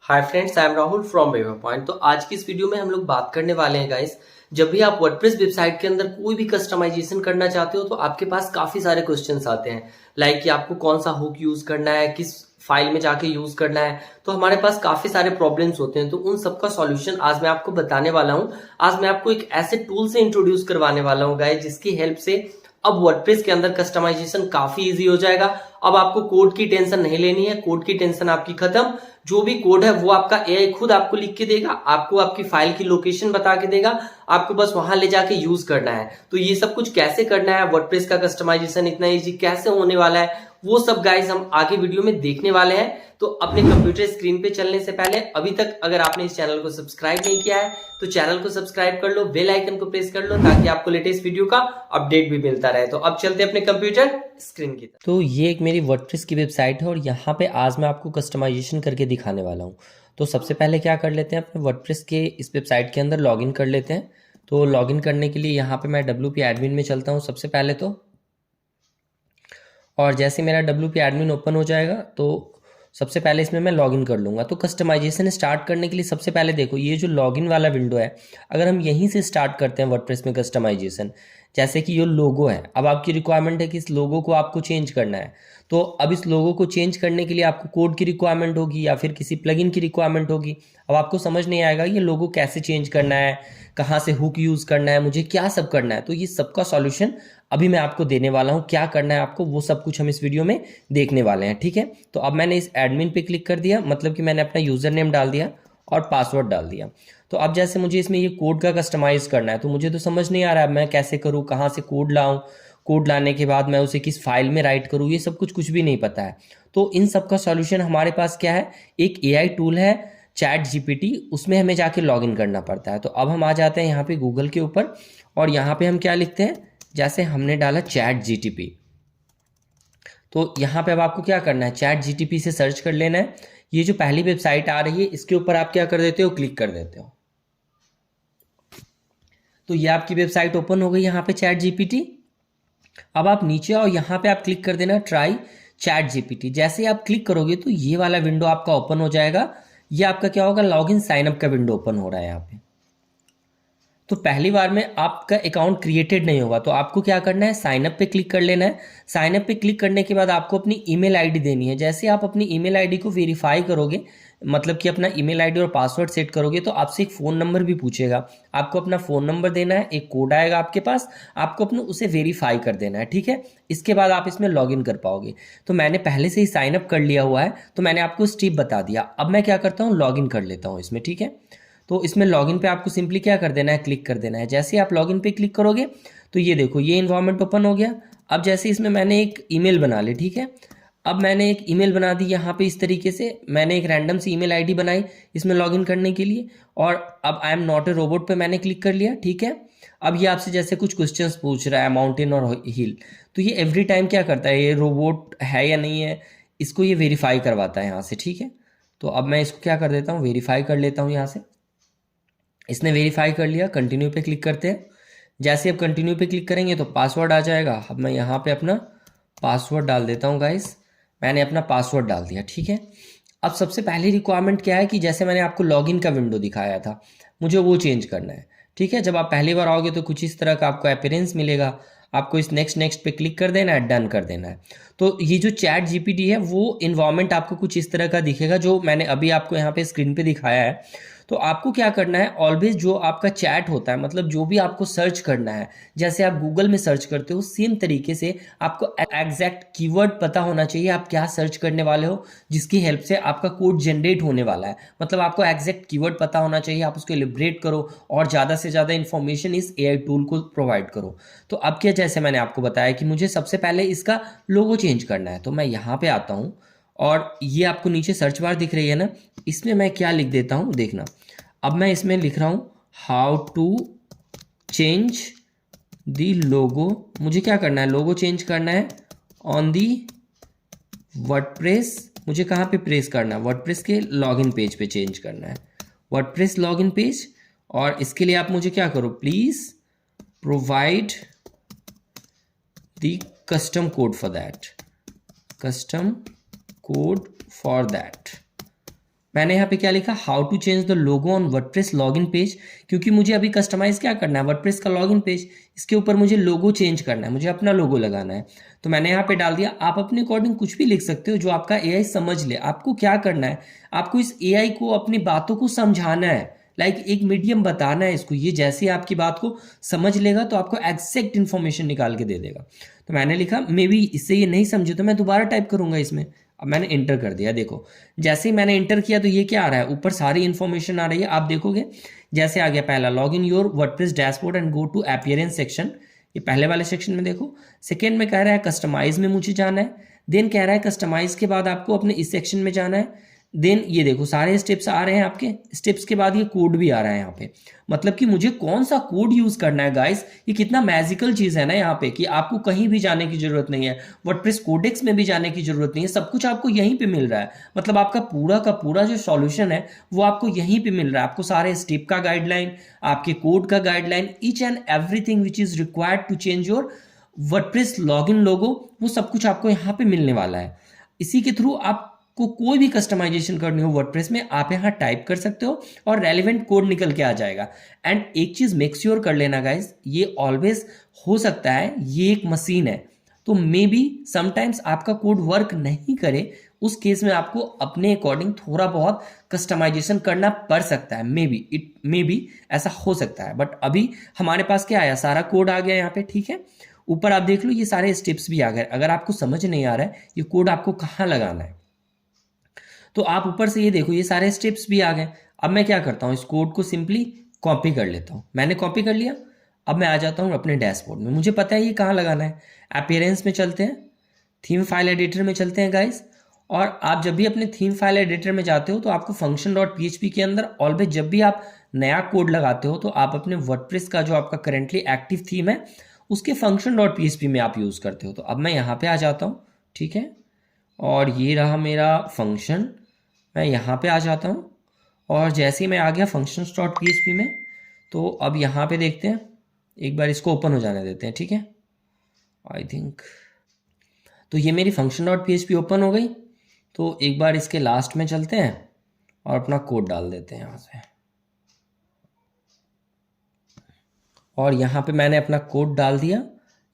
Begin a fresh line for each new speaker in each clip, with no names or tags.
Hi friends, I am Rahul from waver point. तो आज की इस वीडियो में हम लोग बात करने वाले हैं गाइस। जब भी आप वर्डप्रेस वेबसाइट के अंदर कोई भी कस्टमाइजेशन करना चाहते हो तो आपके पास काफी सारे क्वेश्चंस आते हैं। लाइक कि आपको कौन सा हुक यूज करना है, किस फाइल में जाके यूज करना है। तो हमारे पास काफी सारे प्रॉब्लम्स होते हैं, तो उन सबका सॉल्यूशन आज मैं आपको बताने वाला हूँ। आज मैं आपको एक ऐसे टूल से इंट्रोड्यूस करवाने वाला हूँ गाइस, जिसकी हेल्प से अब वर्डप्रेस के अंदर कस्टमाइजेशन काफी इजी हो जाएगा। अब आपको कोड की टेंशन नहीं लेनी है, कोड की टेंशन आपकी खत्म। जो भी कोड है वो आपका एआई खुद आपको लिख के देगा, आपको आपकी फाइल की लोकेशन बता के देगा, आपको बस वहां ले जाके यूज करना है। तो ये सब कुछ कैसे करना है, वर्डप्रेस का कस्टमाइजेशन इतना इजी कैसे होने वाला है, वो सब गाइस हम आगे वीडियो में देखने वाले हैं। तो अपने कंप्यूटर स्क्रीन पे चलने से पहले अभी तक अगर आपने इस चैनल को सब्सक्राइब नहीं किया है तो चैनल को सब्सक्राइब कर लो, बेल आइकन को प्रेस कर लो ताकि आपको लेटेस्ट वीडियो का अपडेट भी मिलता रहे। तो अब चलते हैं अपने कंप्यूटर स्क्रीन की तरफ। तो ये एक मेरी वर्डप्रेस की वेबसाइट है और यहाँ पे आज मैं आपको कस्टमाइजेशन करके दिखाने वाला हूँ। तो सबसे पहले क्या कर लेते हैं, अपने वर्डप्रेस के इस वेबसाइट के अंदर लॉगिन कर लेते हैं। तो लॉगिन करने के लिए यहाँ पे मैं WP एडमिन में चलता हूँ सबसे पहले तो। और जैसे मेरा WP एडमिन ओपन हो जाएगा तो सबसे पहले इसमें मैं लॉगिन कर लूँगा। तो कस्टमाइजेशन स्टार्ट करने के लिए सबसे पहले देखो, ये जो लॉगिन वाला विंडो है, अगर हम यहीं से स्टार्ट करते हैं वर्डप्रेस में कस्टमाइजेशन, जैसे कि ये लोगो है, अब आपकी रिक्वायरमेंट है कि इस लोगो को आपको चेंज करना है। तो अब इस लोगो को चेंज करने के लिए आपको कोड की रिक्वायरमेंट होगी या फिर किसी प्लगइन की रिक्वायरमेंट होगी। अब आपको समझ नहीं आएगा ये लोगो कैसे चेंज करना है, कहाँ से हुक यूज़ करना है, मुझे क्या सब करना है। तो ये सबका सॉल्यूशन अभी मैं आपको देने वाला हूँ। क्या करना है आपको वो सब कुछ हम इस वीडियो में देखने वाले हैं, ठीक है। तो अब मैंने इस एडमिन पे क्लिक कर दिया, मतलब कि मैंने अपना यूज़र नेम डाल दिया और पासवर्ड डाल दिया। तो अब जैसे मुझे इसमें ये कोड का कस्टमाइज़ करना है, तो मुझे तो समझ नहीं आ रहा है मैं कैसे करूँ, कहाँ से कोड लाऊँ, कोड लाने के बाद मैं उसे किस फाइल में राइट करूँ, ये सब कुछ भी नहीं पता है। तो इन सब का सॉल्यूशन हमारे पास क्या है, एक AI टूल है ChatGPT, उसमें हमें जाके लॉगिन करना पड़ता है। तो अब हम आ जाते हैं यहाँ पे गूगल के ऊपर और यहाँ पे हम क्या लिखते हैं, जैसे हमने डाला ChatGPT। तो यहाँ पे अब आपको क्या करना है, ChatGPT से सर्च कर लेना है। ये जो पहली वेबसाइट आ रही है इसके ऊपर आप क्या कर देते हो, क्लिक कर देते हो। तो ये आपकी वेबसाइट ओपन हो गई यहाँ पे ChatGPT। अब आप नीचे आओ, यहाँ पे आप क्लिक कर देना ट्राई ChatGPT। जैसे ही आप क्लिक करोगे तो ये वाला विंडो आपका ओपन हो जाएगा। ये आपका क्या होगा, लॉगिन साइन अप का विंडो ओपन हो रहा है यहाँ पे। तो पहली बार में आपका अकाउंट क्रिएटेड नहीं होगा, तो आपको क्या करना है, साइन अप पे क्लिक कर लेना है। साइन अप पे क्लिक करने के बाद आपको अपनी ईमेल आईडी देनी है। जैसे आप अपनी ईमेल आईडी को वेरीफाई करोगे, मतलब कि अपना ईमेल आईडी और पासवर्ड सेट करोगे, तो आपसे एक फ़ोन नंबर भी पूछेगा। आपको अपना फ़ोन नंबर देना है, एक कोड आएगा आपके पास, आपको अपने उसे वेरीफाई कर देना है, ठीक है। इसके बाद आप इसमें लॉगिन कर पाओगे। तो मैंने पहले से ही साइन अप कर लिया हुआ है, तो मैंने आपको स्टेप बता दिया। अब मैं क्या करता हूँ, लॉगिन कर लेता हूँ इसमें, ठीक है। तो इसमें लॉगिन पे आपको सिंपली क्या कर देना है, क्लिक कर देना है। जैसे ही आप लॉगिन पे क्लिक करोगे तो ये देखो, ये इन्वायरमेंट ओपन हो गया। अब जैसे इसमें मैंने एक ईमेल बना ली, ठीक है। अब मैंने एक ईमेल बना दी यहाँ पे, इस तरीके से मैंने एक रैंडम सी ईमेल आईडी बनाई इसमें लॉगिन करने के लिए। और अब I am not a robot पे मैंने क्लिक कर लिया, ठीक है। अब ये आपसे जैसे कुछ क्वेश्चंस पूछ रहा है, माउंटेन और हिल। तो ये एवरी टाइम क्या करता है, ये रोबोट है या नहीं है, इसको ये वेरीफाई करवाता है यहाँ से, ठीक है। तो अब मैं इसको क्या कर देता हूँ, वेरीफाई कर लेता हूँ यहाँ से। इसने वेरीफाई कर लिया, कंटिन्यू पे क्लिक करते हैं। जैसे अब कंटिन्यू पे क्लिक करेंगे तो पासवर्ड आ जाएगा। अब मैं यहाँ पे अपना पासवर्ड डाल देता हूँ गाइस। मैंने अपना पासवर्ड डाल दिया, ठीक है। अब सबसे पहली रिक्वायरमेंट क्या है कि जैसे मैंने आपको लॉगिन का विंडो दिखाया था, मुझे वो चेंज करना है, ठीक है। जब आप पहली बार आओगे तो कुछ इस तरह का आपको अपीयरेंस मिलेगा। आपको इस नेक्स्ट नेक्स्ट पे क्लिक कर देना है, डन कर देना है। तो ये जो ChatGPT है वो इन्वायरमेंट आपको कुछ इस तरह का दिखेगा जो मैंने अभी आपको यहाँ पे स्क्रीन पे दिखाया है। तो आपको क्या करना है, ऑलवेज जो आपका चैट होता है, मतलब जो भी आपको सर्च करना है, जैसे आप गूगल में सर्च करते हो सेम तरीके से आपको एग्जैक्ट कीवर्ड पता होना चाहिए आप क्या सर्च करने वाले हो, जिसकी हेल्प से आपका कोड जनरेट होने वाला है। मतलब आपको एग्जैक्ट कीवर्ड पता होना चाहिए, आप उसको एलिब्रेट करो और ज़्यादा से ज़्यादा इन्फॉर्मेशन इस AI टूल को प्रोवाइड करो। तो अब क्या, जैसे मैंने आपको बताया कि मुझे सबसे पहले इसका लोगो चेंज करना है, तो मैं यहाँ पे आता हूँ और ये आपको नीचे सर्च बार दिख रही है ना, इसमें मैं क्या लिख देता हूँ देखना। अब मैं इसमें लिख रहा हूँ हाउ टू चेंज दी लोगो। मुझे क्या करना है, लोगो चेंज करना है ऑन दी वर्डप्रेस। मुझे कहाँ पे प्रेस करना है, वर्डप्रेस के लॉगिन पेज पे चेंज करना है, वर्डप्रेस लॉगिन पेज। और इसके लिए आप मुझे क्या करो, please provide the custom code for that, custom code for that. मैंने यहाँ पे क्या लिखा, how to change the logo on WordPress login page, क्योंकि मुझे अभी कस्टमाइज क्या करना है, वर्डप्रेस का लॉगिन पेज, इसके ऊपर मुझे लोगो चेंज करना है, मुझे अपना लोगो लगाना है। तो मैंने यहाँ पे डाल दिया। आप अपने अकॉर्डिंग कुछ भी लिख सकते हो जो आपका एआई समझ ले। आपको क्या करना है, आपको इस एआई को अपनी बातों को समझाना है, लाइक एक मीडियम बताना है इसको। ये जैसे आपकी बात को समझ लेगा तो आपको एग्जैक्ट इन्फॉर्मेशन निकाल के दे देगा। तो मैंने लिखा मे बी इससे ये नहीं समझे तो मैं दोबारा टाइप करूंगा इसमें। अब मैंने इंटर कर दिया। देखो जैसे ही मैंने इंटर किया तो ये क्या आ रहा है, ऊपर सारी इन्फॉर्मेशन आ रही है। आप देखोगे जैसे आ गया पहला, log in your WordPress dashboard and go to appearance section, ये पहले वाले सेक्शन में देखो। सेकेंड में कह रहा है कस्टमाइज में मुझे जाना है। देन कह रहा है कस्टमाइज के बाद आपको अपने इस सेक्शन में जाना है। देन ये देखो सारे स्टेप्स आ रहे हैं आपके, स्टेप्स के बाद ये कोड भी आ रहा है यहाँ पे। मतलब कि मुझे कौन सा कोड यूज करना है गाइस, ये कितना मैजिकल चीज है ना यहाँ पे, कि आपको कहीं भी जाने की जरूरत नहीं है, वर्डप्रेस कोडेक्स में भी जाने की जरूरत नहीं है, सब कुछ आपको यहीं पे मिल रहा है। मतलब आपका पूरा का पूरा जो सॉल्यूशन है वो आपको यहीं पे मिल रहा है। आपको सारे स्टेप का गाइडलाइन, आपके कोड का guideline, each and everything which is required to change your WordPress login logo, वो सब कुछ आपको यहाँ पे मिलने वाला है। इसी के थ्रू आपको कोई भी कस्टमाइजेशन करनी हो वर्डप्रेस में, आप यहाँ टाइप कर सकते हो और रेलिवेंट कोड निकल के आ जाएगा। एंड एक चीज मेक श्योर कर लेना गाइस, ये ऑलवेज हो सकता है ये एक मशीन है, तो मे बी समटाइम्स आपका कोड वर्क नहीं करे, उस केस में आपको अपने अकॉर्डिंग थोड़ा बहुत कस्टमाइजेशन करना पड़ सकता है। May be it may be ऐसा हो सकता है, बट अभी हमारे पास क्या आया, सारा कोड आ गया यहाँ पे। ठीक है, ऊपर आप देख लो ये सारे स्टेप्स भी आ गए। अगर आपको समझ नहीं आ रहा है ये कोड आपको कहाँ लगाना है, तो आप ऊपर से ये देखो ये सारे स्टेप्स भी आ गए। अब मैं क्या करता हूँ, इस कोड को सिंपली कॉपी कर लेता हूँ। मैंने कॉपी कर लिया। अब मैं आ जाता हूँ अपने डैशबोर्ड में, मुझे पता है ये कहाँ लगाना है। अपीयरेंस में चलते हैं, थीम फाइल एडिटर में चलते हैं गाइस। और आप जब भी अपने थीम फाइल एडिटर में जाते हो तो आपको फंक्शन डॉट पीएचपी के अंदर ऑलवेज जब भी आप नया कोड लगाते हो तो आप अपने वर्डप्रेस का जो आपका करेंटली एक्टिव थीम है उसके फंक्शन डॉट पीएचपी में आप यूज़ करते हो। तो अब मैं यहाँ पे आ जाता हूँ। ठीक है, और ये रहा मेरा फंक्शन, मैं यहाँ पे आ जाता हूँ। और जैसे ही मैं आ गया फंक्शंस डॉट पीएचपी में, तो अब यहाँ पे देखते हैं, एक बार इसको ओपन हो जाने देते हैं। ठीक है, आई थिंक तो ये मेरी फंक्शन डॉट पीएचपी ओपन हो गई। तो एक बार इसके लास्ट में चलते हैं और अपना कोड डाल देते हैं यहाँ से। और यहाँ पे मैंने अपना कोड डाल दिया।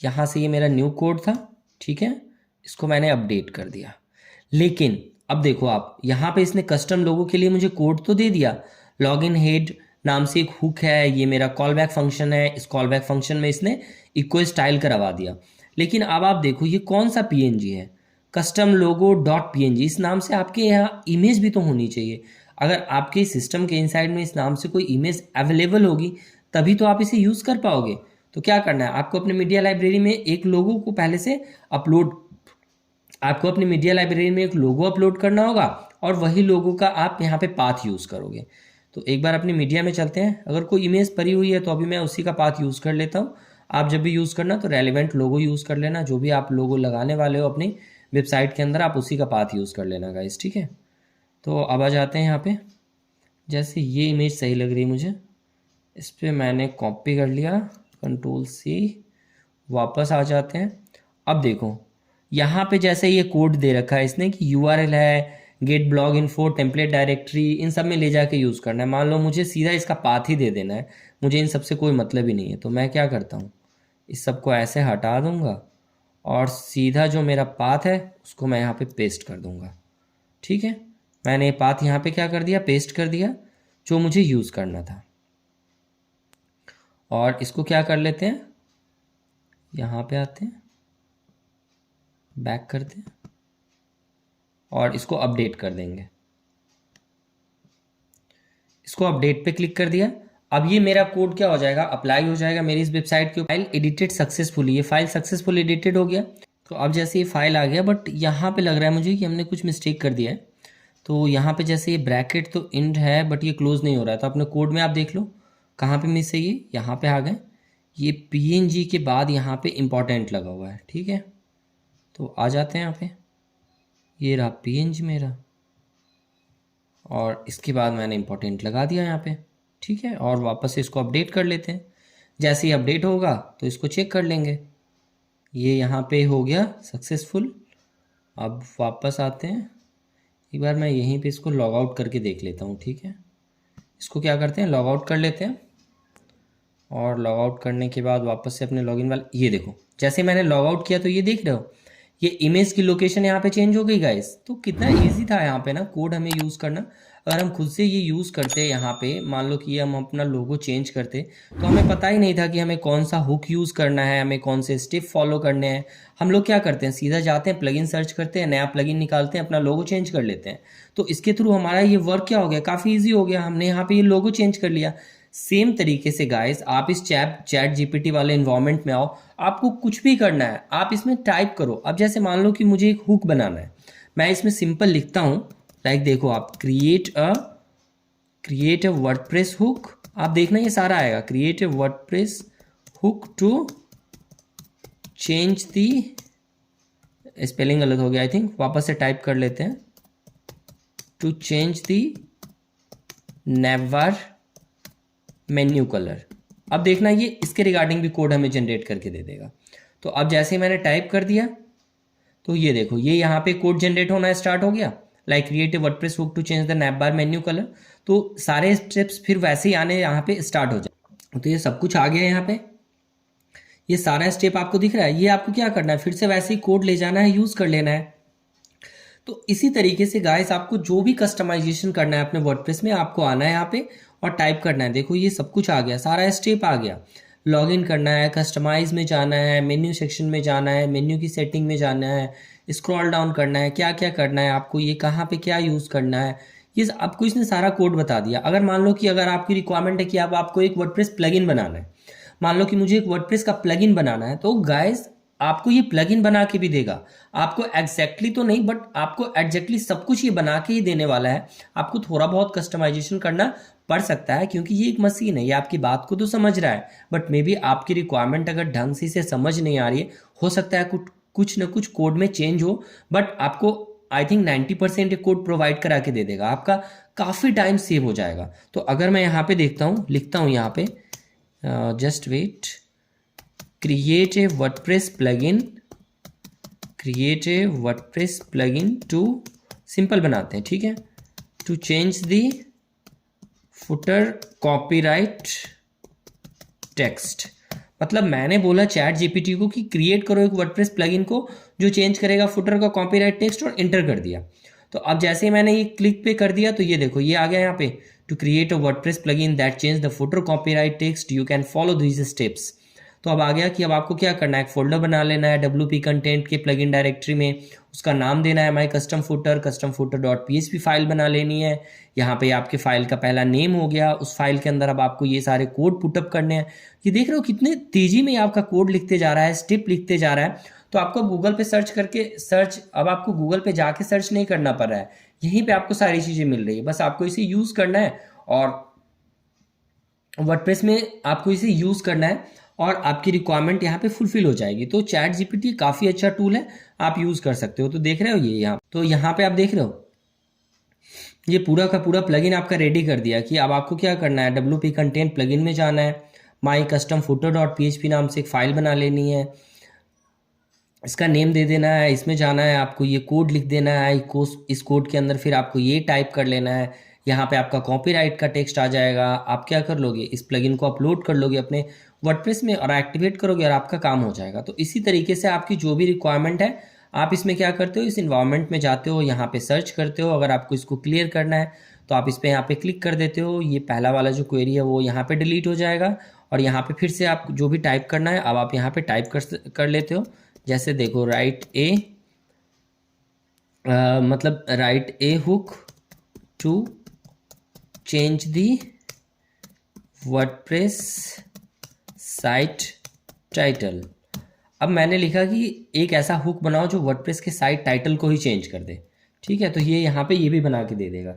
यहाँ से ये मेरा न्यू कोड था। ठीक है, इसको मैंने अपडेट कर दिया। लेकिन अब देखो आप यहाँ पे इसने कस्टम लोगों के लिए मुझे कोड तो दे दिया, लॉगिन हेड नाम से एक हुक है, ये मेरा कॉल बैक फंक्शन है, इस कॉल बैक फंक्शन में इसने इक्को स्टाइल करवा दिया। लेकिन अब आप देखो ये कौन सा पीएनजी है, कस्टम लोगो डॉट पीएनजी। इस नाम से आपके यहाँ इमेज भी तो होनी चाहिए। अगर आपके सिस्टम के इनसाइड में इस नाम से कोई इमेज अवेलेबल होगी तभी तो आप इसे यूज़ कर पाओगे। तो क्या करना है, आपको अपने मीडिया लाइब्रेरी में एक लोगो को पहले से अपलोड, आपको अपनी मीडिया लाइब्रेरी में एक लोगो अपलोड करना होगा और वही लोगो का आप यहाँ पे पाथ यूज़ करोगे। तो एक बार अपनी मीडिया में चलते हैं। अगर कोई इमेज पड़ी हुई है तो अभी मैं उसी का पाथ यूज़ कर लेता हूँ। आप जब भी यूज़ करना तो रेलिवेंट लोगो यूज़ कर लेना, जो भी आप लोगो लगाने वाले हो अपनी वेबसाइट के अंदर आप उसी का पाथ यूज़ कर लेना गाइस। ठीक है, तो अब आ जाते हैं यहाँ पे। जैसे ये इमेज सही लग रही है मुझे, इस पर मैंने कॉपी कर लिया, Ctrl+C, वापस आ जाते हैं। अब देखो यहाँ पे जैसे ये कोड दे रखा है इसने कि URL है get blog info template directory, इन सब में ले जाके यूज़ करना है। मान लो मुझे सीधा इसका पाथ ही दे देना है, मुझे इन सब से कोई मतलब ही नहीं है। तो मैं क्या करता हूँ, इस सब को ऐसे हटा दूंगा और सीधा जो मेरा पाथ है उसको मैं यहाँ पे पेस्ट कर दूंगा। ठीक है, मैंने पाथ यहाँ पे क्या कर दिया, पेस्ट कर दिया, जो मुझे यूज़ करना था। और इसको क्या कर लेते हैं, यहाँ पे आते हैं, बैक करते हैं और इसको अपडेट कर देंगे। इसको अपडेट पे क्लिक कर दिया। अब ये मेरा कोड क्या हो जाएगा, अप्लाई हो जाएगा मेरी इस वेबसाइट की। फाइल एडिटेड सक्सेसफुली, ये फाइल सक्सेसफुल एडिटेड हो गया। तो अब जैसे ये फाइल आ गया, बट यहाँ पे लग रहा है मुझे कि हमने कुछ मिस्टेक कर दिया है। तो यहाँ पे जैसे ये ब्रैकेट तो इंड है बट ये क्लोज नहीं हो रहा है। तो अपने कोड में आप देख लो कहाँ पे मिस है, ये यहाँ पे आ गए। ये पीएनजी के बाद यहाँ पे इम्पॉर्टेंट लगा हुआ है। ठीक है, तो आ जाते हैं यहाँ पे, ये रहा पीएनजी मेरा और इसके बाद मैंने इम्पोर्टेंट लगा दिया यहाँ पे। ठीक है, और वापस से इसको अपडेट कर लेते हैं। जैसे ही अपडेट होगा तो इसको चेक कर लेंगे, ये यहाँ पे हो गया सक्सेसफुल। अब वापस आते हैं, एक बार मैं यहीं पे इसको लॉग आउट करके देख लेता हूँ, ठीक है। इसको क्या करते हैं, लॉग आउट कर लेते हैं, और लॉग आउट करने के बाद वापस से अपने लॉगिन वाला, ये देखो जैसे मैंने लॉग आउट किया तो ये देख रहे हो ये इमेज की लोकेशन यहाँ पे चेंज हो गई गाइस। तो कितना इजी था यहाँ पे ना कोड हमें यूज़ करना। अगर हम खुद से ये यूज़ करते यहाँ पे, मान लो कि ये हम अपना लोगो चेंज करते, तो हमें पता ही नहीं था कि हमें कौन सा हुक यूज़ करना है, हमें कौन से स्टेप फॉलो करने हैं। हम लोग क्या करते हैं, सीधा जाते हैं प्लगइन सर्च करते हैं, नया प्लगइन निकालते हैं, अपना लोगो चेंज कर लेते हैं। तो इसके थ्रू हमारा ये वर्क क्या हो गया, काफ़ी ईजी हो गया, हमने यहाँ पे ये लोगो चेंज कर लिया। सेम तरीके से गाइस आप इस चैट जीपीटी वाले इन्वायरमेंट में आओ, आपको कुछ भी करना है आप इसमें टाइप करो। अब जैसे मान लो कि मुझे एक हुक बनाना है, मैं इसमें सिंपल लिखता हूँ, लाइक देखो आप क्रिएट अ वर्डप्रेस हुक, आप देखना ये सारा आएगा, create a WordPress hook to change the, spelling गलत हो गया आई थिंक, वापस से टाइप कर लेते हैं, to change the navbar menu colour. अब देखना ये इसके रिगार्डिंग भी कोड हमें जनरेट करके दे देगा। तो अब जैसे ही मैंने टाइप कर दिया तो ये देखो ये यहाँ पे कोड जनरेट होना स्टार्ट हो गया, like create a WordPress hook to change the nav bar menu colour. तो सारे स्टेप्स फिर वैसे ही आने यहाँ पे स्टार्ट हो जाए। तो ये सब कुछ आ गया यहाँ पे, ये सारा स्टेप आपको दिख रहा है। ये आपको क्या करना है, फिर से वैसे ही कोड ले जाना है, यूज़ कर लेना है। तो इसी तरीके से गाइस आपको जो भी कस्टमाइजेशन करना है अपने वर्डप्रेस में, आपको आना है यहाँ पे और टाइप करना है। देखो ये सब कुछ आ गया, सारा स्टेप आ गया। लॉगिन करना है, कस्टमाइज में जाना है, मेन्यू सेक्शन में जाना है, मेन्यू की सेटिंग में जाना है, स्क्रॉल डाउन करना है, क्या क्या करना है आपको, ये कहाँ पे क्या यूज़ करना है, ये आपको इसने सारा कोड बता दिया। अगर मान लो कि अगर आपकी रिक्वायरमेंट है कि अब आपको एक वर्डप्रेस प्लगइन बनाना है, मान लो कि मुझे एक वर्डप्रेस का प्लगइन बनाना है, तो गाइस आपको ये प्लगइन बना के भी देगा। आपको एग्जैक्टली तो नहीं, बट आपको एग्जैक्टली सब कुछ ये बना के ही देने वाला है। आपको थोड़ा बहुत कस्टमाइजेशन करना पड़ सकता है, क्योंकि ये एक मशीन है, ये आपकी बात को तो समझ रहा है, बट मे बी आपकी रिक्वायरमेंट अगर ढंग से इसे समझ नहीं आ रही है, हो सकता है कुछ ना कुछ कोड में चेंज हो, बट आपको आई थिंक 90% ये कोड प्रोवाइड करा के दे देगा, आपका काफ़ी टाइम सेव हो जाएगा। तो अगर मैं यहाँ पे देखता हूँ, लिखता हूँ यहाँ पे, just wait, create a WordPress plugin to, simple बनाते हैं, ठीक है, to change the footer copyright text। मतलब मैंने बोला चैट जीपीटी को कि क्रिएट करो एक वर्डप्रेस प्लगइन को जो चेंज करेगा फुटर का कॉपीराइट टेक्स्ट, और इंटर कर दिया। तो अब जैसे ही मैंने ये क्लिक पे कर दिया तो ये देखो ये आ गया यहाँ पे, to create a WordPress plugin that change the footer copyright text you can follow these steps. तो अब आ गया कि अब आपको क्या करना है, एक फोल्डर बना लेना है WP कंटेंट के प्लगइन डायरेक्टरी में, उसका नाम देना है my custom footer dot PHP file बना लेनी है। यहाँ पे आपके फाइल का पहला नेम हो गया, उस फाइल के अंदर अब आपको ये सारे कोड पुटअप करने हैं। ये देख रहे हो कितने तेजी में आपका कोड लिखते जा रहा है, स्टेप लिखते जा रहा है। तो आपको गूगल पे अब आपको गूगल पे जाके सर्च नहीं करना पड़ रहा है, यहीं पे आपको सारी चीज़ें मिल रही है, बस आपको इसे यूज़ करना है और वर्डप्रेस में आपको इसे यूज़ करना है और आपकी रिक्वायरमेंट यहाँ पे फुलफिल हो जाएगी। तो चैट जीपीटी काफ़ी अच्छा टूल है, आप यूज़ कर सकते हो। तो देख रहे हो ये यहाँ, तो यहाँ पे आप देख रहे हो ये पूरा का पूरा प्लगइन आपका रेडी कर दिया कि अब आपको क्या करना है, WP कंटेंट प्लगइन में जाना है, my custom footer dot PHP नाम से एक फ़ाइल बना लेनी है, इसका नेम दे देना है, इसमें जाना है, आपको ये कोड लिख देना है, इस कोड के अंदर फिर आपको ये टाइप कर लेना है, यहाँ पे आपका कॉपीराइट का टेक्स्ट आ जाएगा। आप क्या कर लोगे, इस प्लगइन को अपलोड कर लोगे अपने वर्डप्रेस में और एक्टिवेट करोगे और आपका काम हो जाएगा। तो इसी तरीके से आपकी जो भी रिक्वायरमेंट है आप इसमें क्या करते हो, इस इन्वायरमेंट में जाते हो, यहाँ पे सर्च करते हो। अगर आपको इसको क्लियर करना है तो आप इस पर यहाँ पे क्लिक कर देते हो, ये पहला वाला जो क्वेरी है वो यहाँ पे डिलीट हो जाएगा और यहाँ पे फिर से आप जो भी टाइप करना है अब आप यहाँ पे टाइप कर लेते हो। जैसे देखो write a hook to change the WordPress site title. अब मैंने लिखा कि एक ऐसा हुक बनाओ जो वर्डप्रेस के साइट टाइटल को ही चेंज कर दे, ठीक है। तो ये यहाँ पे ये भी बना के दे देगा।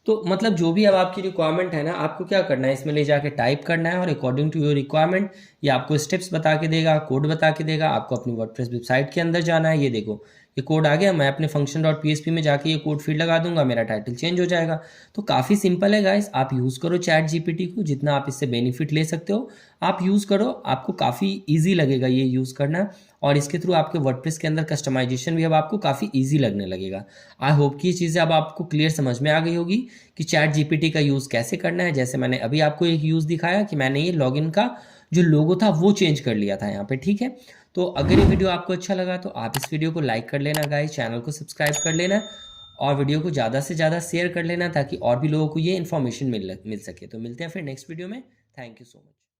तो मतलब जो भी अब आपकी रिक्वायरमेंट है ना, आपको क्या करना है, इसमें ले जाके टाइप करना है और अकॉर्डिंग टू योर रिक्वायरमेंट ये आपको स्टेप्स बता के देगा, कोड बता के देगा। आपको अपनी वर्डप्रेस वेबसाइट के अंदर जाना है, ये देखो ये कोड आ गया, मैं अपने फंक्शन डॉट PHP में जाके ये कोड फील्ड लगा दूंगा, मेरा टाइटल चेंज हो जाएगा। तो काफ़ी सिंपल है गाइस, आप यूज़ करो चैट जीपीटी को, जितना आप इससे बेनिफिट ले सकते हो आप यूज़ करो, आपको काफ़ी ईजी लगेगा ये यूज़ करना। और इसके थ्रू आपके वर्डप्रेस के अंदर कस्टमाइजेशन भी अब आपको काफ़ी ईजी लगने लगेगा। आई होप कि ये चीज़ें अब आपको क्लियर समझ में आ गई होगी कि चैट जीपीटी का यूज़ कैसे करना है। जैसे मैंने अभी आपको एक यूज़ दिखाया कि मैंने ये लॉगिन का जो लोगो था वो चेंज कर लिया था यहाँ पे, ठीक है। तो अगर ये वीडियो आपको अच्छा लगा तो आप इस वीडियो को लाइक कर लेना गाइस, चैनल को सब्सक्राइब कर लेना और वीडियो को ज़्यादा से ज़्यादा शेयर कर लेना ताकि और भी लोगों को ये इन्फॉर्मेशन मिल सके। तो मिलते हैं फिर नेक्स्ट वीडियो में। Thank you so much.